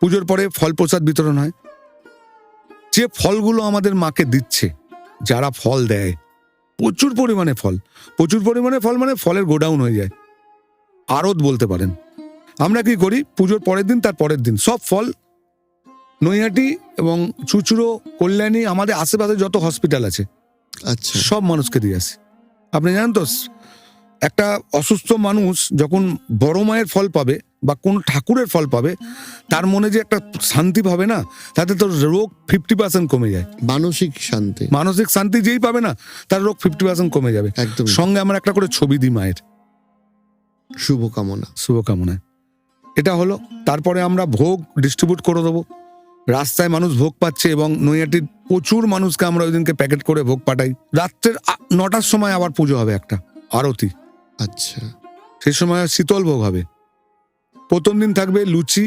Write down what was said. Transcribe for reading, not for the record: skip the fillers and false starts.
পুজোর পরে ফল প্রসাদ বিতরণ হয়। যে ফলগুলো আমাদের মাকে দিচ্ছে, যারা ফল দেয়, প্রচুর পরিমাণে ফল, প্রচুর পরিমাণে ফল মানে ফলের গোডাউন হয়ে যায়, আড়ত বলতে পারেন। আমরা কি করি, পুজোর পরের দিন তার পরের দিন সব ফল নৈহাটি এবং চুচুড়ো, কল্যাণী, আমাদের আশেপাশে যত হসপিটাল আছে আচ্ছা, সব মানুষকে দিয়ে আসি। আপনি জানেন তো, একটা অসুস্থ মানুষ যখন বড় মায়ের ফল পাবে বা কোন ঠাকুরের ফল পাবে, তার মনে যে একটা শান্তি পাবে না, তাতে তো রোগ 50% কমে যায়। মানসিক শান্তি, মানসিক শান্তি যেই পাবে না, তার রোগ 50% কমে যাবে। একদম সঙ্গে আমরা একটা করে ছবি দিই মায়ের, শুভকামনা। শুভকামনায়। এটা হলো। তারপরে আমরা ভোগ ডিস্ট্রিবিউট করে দেবো। রাস্তায় মানুষ ভোগ পাচ্ছে এবং নৈহাটির প্রচুর মানুষকে আমরা ওই দিনকে প্যাকেট করে ভোগ পাঠাই। রাত্রের 9টার সময় আবার পুজো হবে, একটা আরতি। আচ্ছা, সেই সময় শীতল ভোগ হবে। প্রথম দিন থাকবে লুচি,